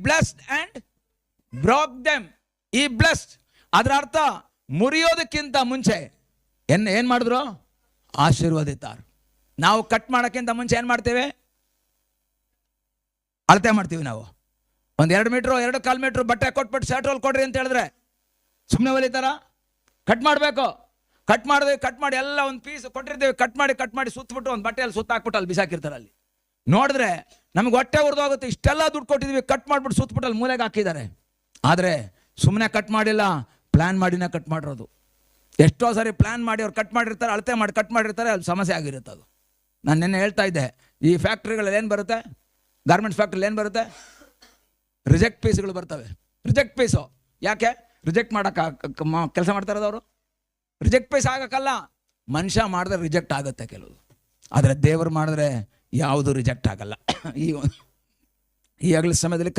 Blessed and broke them. ಈ blessed ಅದರ ಅರ್ಥ ಮುರಿಯೋದಕ್ಕಿಂತ ಮುಂಚೆ ಏನ್ ಮಾಡಿದ್ರು? ಆಶೀರ್ವದಿತಾರು. ನಾವು ಕಟ್ ಮಾಡೋಕ್ಕಿಂತ ಮುಂಚೆ ಏನ್ ಮಾಡ್ತೇವೆ? ಅಳತೆ ಮಾಡ್ತೀವಿ. ನಾವು 1-2 ಮೀಟ್ರು 2.25 ಮೀಟ್ರು ಬಟ್ಟೆ ಕೊಟ್ಬಿಟ್ಟು ಶರ್ಟ್ ಹೋಲ್ ಕೊಡ್ರಿ ಅಂತ ಹೇಳಿದ್ರೆ ಸುಮ್ಮನೆ ಹೊಲಿತಾರ? ಕಟ್ ಮಾಡಬೇಕು. ಕಟ್ ಮಾಡಿ ಎಲ್ಲ ಒಂದು ಪೀಸ್ ಕೊಟ್ಟಿರ್ತೀವಿ, ಕಟ್ ಮಾಡಿ ಸುತ್ತಬಿಟ್ಟು ಒಂದು ಬಟ್ಟೆಯಲ್ಲಿ ಸುತ್ತಾಕ್ಬಿಟ್ಟು ಅಲ್ಲಿ ಬಿಸಾಕಿರ್ತಾರೆ. ಅಲ್ಲಿ ನೋಡಿದ್ರೆ ನಮ್ಗೆ ಹೊಟ್ಟೆ ಉರಿದೋಗುತ್ತೆ. ಇಷ್ಟೆಲ್ಲ ದುಡ್ಡು ಕೊಟ್ಟಿದ್ವಿ, ಕಟ್ ಮಾಡ್ಬಿಟ್ಟು ಸುತ್ತಬಿಟ್ಟು ಅಲ್ಲಿ ಮೂಲೆಗೆ ಹಾಕಿದ್ದಾರೆ. ಆದರೆ ಸುಮ್ಮನೆ ಕಟ್ ಮಾಡಿಲ್ಲ, ಪ್ಲಾನ್ ಮಾಡಿನ ಕಟ್ ಮಾಡಿರೋದು. ಎಷ್ಟೋ ಸಾರಿ ಪ್ಲಾನ್ ಮಾಡಿ ಅವ್ರು ಕಟ್ ಮಾಡಿರ್ತಾರೆ, ಅಳತೆ ಮಾಡಿ ಕಟ್ ಮಾಡಿರ್ತಾರೆ, ಅಲ್ಲಿ ಸಮಸ್ಯೆ ಆಗಿರುತ್ತೆ. ಅದು ನಾನು ನಿನ್ನೆ ಹೇಳ್ತಾ ಇದ್ದೆ. ಈ ಫ್ಯಾಕ್ಟ್ರಿಗಳಲ್ಲಿ ಏನು ಬರುತ್ತೆ? ಗಾರ್ಮೆಂಟ್ಸ್ ಫ್ಯಾಕ್ಟ್ರಿಲಿ ಏನು ಬರುತ್ತೆ? ರಿಜೆಕ್ಟ್ ಪೀಸ್ಗಳು ಬರ್ತವೆ. ರಿಜೆಕ್ಟ್ ಪೀಸು ಯಾಕೆ? ರಿಜೆಕ್ಟ್ ಮಾಡೋಕೆ ಕೆಲಸ ಮಾಡ್ತಾ ಇರೋದು ಅವರು. ರಿಜೆಕ್ಟ್ ಪೀಸ್ ಆಗಕ್ಕಲ್ಲ, ಮನುಷ್ಯ ಮಾಡಿದ್ರೆ ರಿಜೆಕ್ಟ್ ಆಗುತ್ತೆ ಕೆಲವು. ಆದರೆ ದೇವರು ಮಾಡಿದ್ರೆ ಯಾವುದು ರಿಜೆಕ್ಟ್ ಆಗಲ್ಲ. ಈ ಆಗಲ ಸಮಯದಲ್ಲಿ